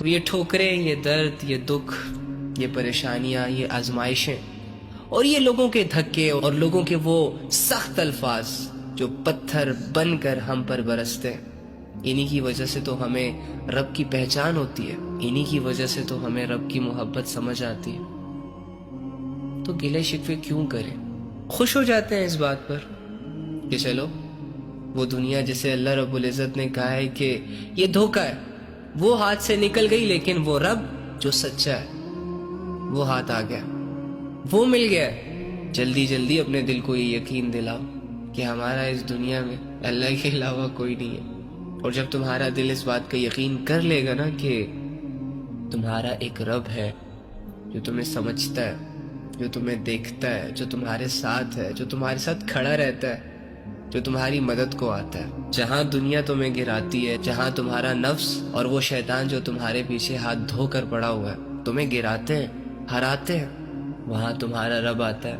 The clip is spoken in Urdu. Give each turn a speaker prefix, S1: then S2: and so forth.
S1: تو یہ ٹھوکریں، یہ درد، یہ دکھ، یہ پریشانیاں، یہ آزمائشیں اور یہ لوگوں کے دھکے اور لوگوں کے وہ سخت الفاظ جو پتھر بن کر ہم پر برستے، انہی کی وجہ سے تو ہمیں رب کی پہچان ہوتی ہے، انہی کی وجہ سے تو ہمیں رب کی محبت سمجھ آتی ہے۔ تو گلے شکوے کیوں کریں؟ خوش ہو جاتے ہیں اس بات پر کہ چلو وہ دنیا جسے اللہ رب العزت نے کہا ہے کہ یہ دھوکہ ہے، وہ ہاتھ سے نکل گئی، لیکن وہ رب جو سچا ہے وہ ہاتھ آ گیا، وہ مل گیا۔ جلدی جلدی اپنے دل کو یہ یقین دلاؤ کہ ہمارا اس دنیا میں اللہ کے علاوہ کوئی نہیں ہے۔ اور جب تمہارا دل اس بات کا یقین کر لے گا نا کہ تمہارا ایک رب ہے جو تمہیں سمجھتا ہے، جو تمہیں دیکھتا ہے، جو تمہارے ساتھ ہے، جو تمہارے ساتھ کھڑا رہتا ہے، جو تمہاری مدد کو آتا ہے، جہاں دنیا تمہیں گراتی ہے، جہاں تمہارا نفس اور وہ شیطان جو تمہارے پیچھے ہاتھ دھو کر پڑا ہوا ہے تمہیں گراتے ہیں، ہراتے ہیں، وہاں تمہارا رب آتا ہے